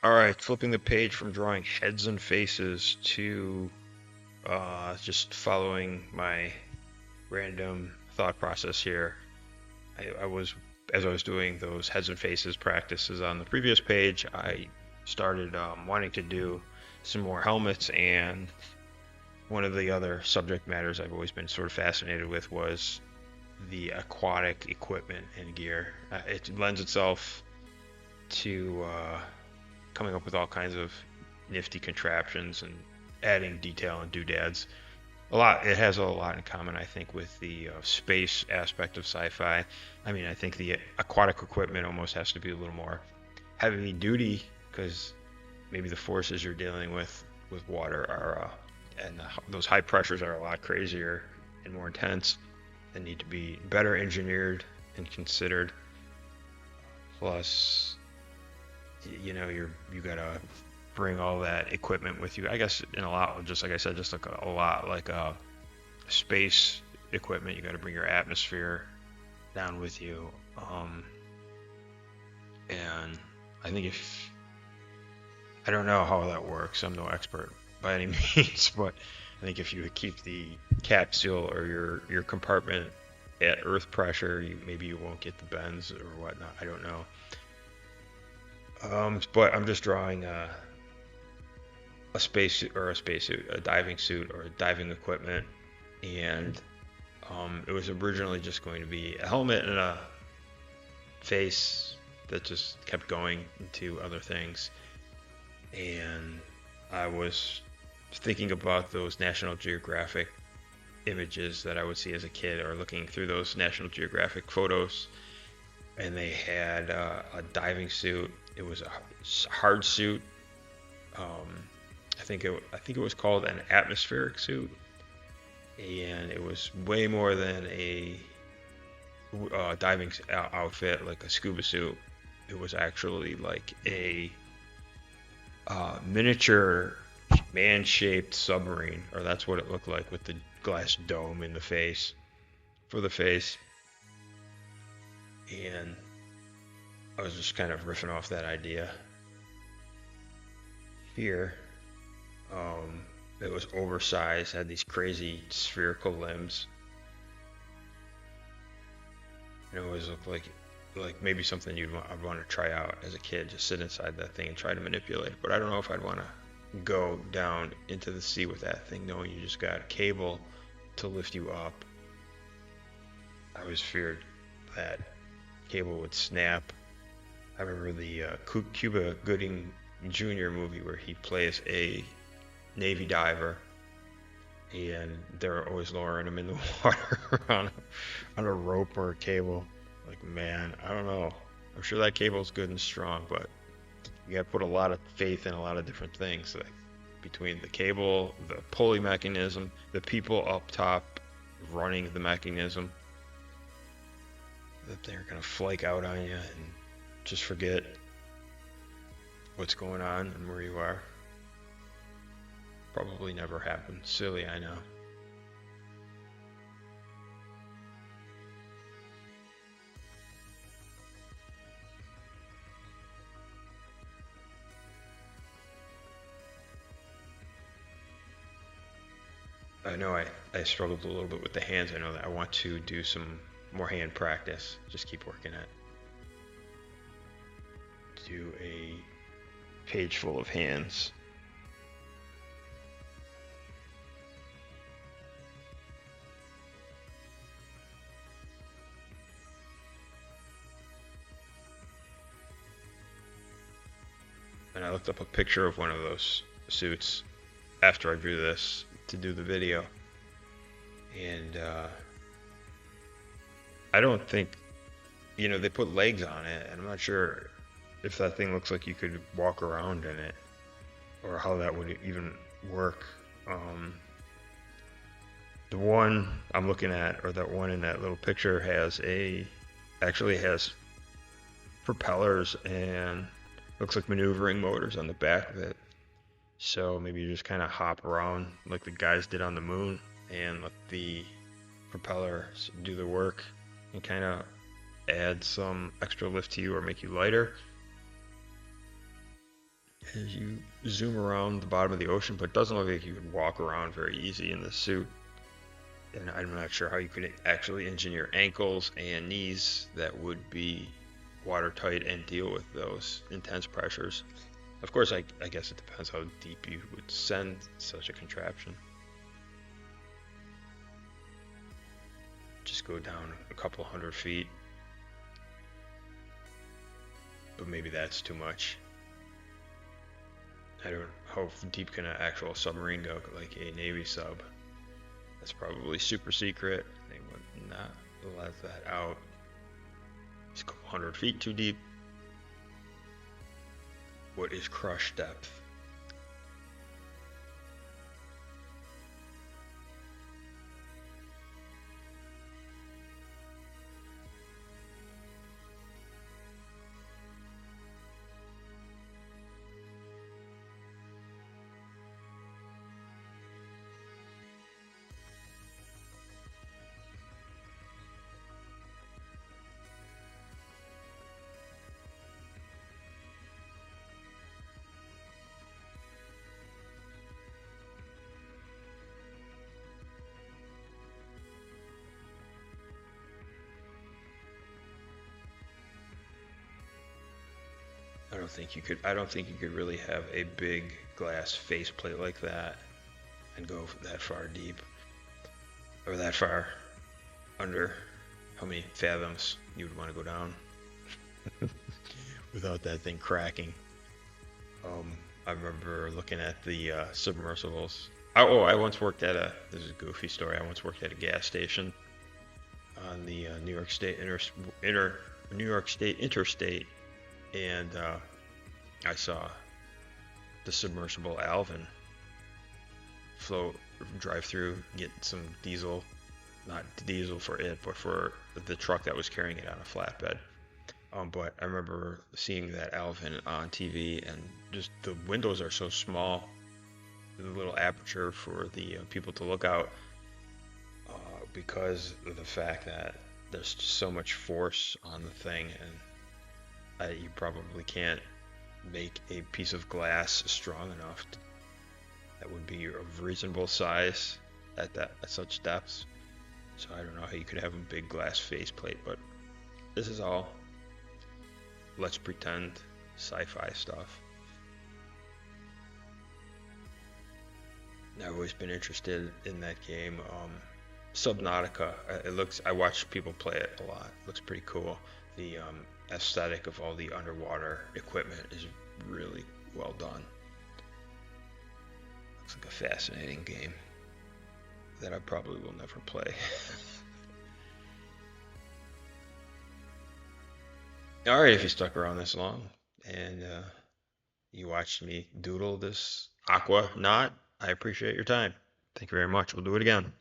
All right, flipping the page from drawing heads and faces to just following my random thought process here. I was, as I was doing those heads and faces practices on the previous page, I started wanting to do some more helmets, and one of the other subject matters I've always been sort of fascinated with was the aquatic equipment and gear. It lends itself to coming up with all kinds of nifty contraptions and adding detail and doodads. It has a lot in common, I think, with the space aspect of sci-fi. I mean, I think the aquatic equipment almost has to be a little more heavy duty because maybe the forces you're dealing with water are and those high pressures are a lot crazier and more intense and need to be better engineered and considered. Plus, you gotta bring all that equipment with you. I guess in a lot, just like I said, just like a lot like space equipment. You got to bring your atmosphere down with you. And I think if I don't know how that works, I'm no expert by any means, but I think if you keep the capsule or your compartment at Earth pressure, maybe you won't get the bends or whatnot. I don't know. But I'm just drawing a spacesuit or a spacesuit, a diving suit or diving equipment, and it was originally just going to be a helmet and a face that just kept going into other things. And I was thinking about those National Geographic images that I would see as a kid, or looking through those National Geographic photos, and they had a diving suit. It was a hard suit. Um, I think it was called an atmospheric suit, and it was way more than a diving outfit like a scuba suit. It was actually like a miniature man-shaped submarine, or that's what it looked like, with the glass dome in the face for the face. And I was just kind of riffing off that idea here. It was oversized, had these crazy spherical limbs. It always looked like maybe something I'd want to try out as a kid, just sit inside that thing and try to manipulate it. But I don't know if I'd want to go down into the sea with that thing, knowing you just got a cable to lift you up. I always feared that cable would snap. I remember the Cuba Gooding Jr. movie where he plays a Navy diver, and they're always lowering him in the water on a rope or a cable. Like, man, I don't know. I'm sure that cable's good and strong, but you got to put a lot of faith in a lot of different things, like between the cable, the pulley mechanism, the people up top running the mechanism, that they're gonna flake out on you and just forget what's going on and where you are. Probably never happened. Silly, I know. I struggled a little bit with the hands. I know that I want to do some more hand practice. Just keep working at. Do a page full of hands. And I looked up a picture of one of those suits after I drew this to do the video. And I don't think, they put legs on it, and I'm not sure if that thing looks like you could walk around in it or how that would even work. The one I'm looking at, or that one in that little picture, actually has propellers and looks like maneuvering motors on the back of it. So maybe you just kind of hop around like the guys did on the moon and let the propellers do the work and kind of add some extra lift to you or make you lighter. as you zoom around the bottom of the ocean, but it doesn't look like you could walk around very easy in this suit. And I'm not sure how you could actually engineer ankles and knees that would be watertight and deal with those intense pressures. Of course, I guess it depends how deep you would send such a contraption. Just go down a couple hundred feet, but maybe that's too much. I don't know how deep can an actual submarine go, like a Navy sub. That's probably super secret. They would not let that out. It's a couple hundred feet too deep. What is crush depth? I don't think you could really have a big glass faceplate like that and go that far deep or that far under. How many fathoms you would want to go down without that thing cracking? I remember looking at the submersibles. I once worked at this is a goofy story. I once worked at a gas station on the New York State Interstate, and I saw the submersible Alvin float, drive through, get some diesel, not diesel for it, but for the truck that was carrying it on a flatbed. But I remember seeing that Alvin on TV, and just the windows are so small, the little aperture for the people to look out, because of the fact that there's just so much force on the thing, and you probably can't make a piece of glass strong enough that would be of reasonable size at such depths. So I don't know how you could have a big glass faceplate, but this is all let's pretend sci-fi stuff. I've always been interested in that game. Subnautica. I watch people play it a lot. It looks pretty cool. The aesthetic of all the underwater equipment is really well done. Looks like a fascinating game that I probably will never play. All right, if you stuck around this long and you watched me doodle this aqua knot, I appreciate your time. Thank you very much. We'll do it again.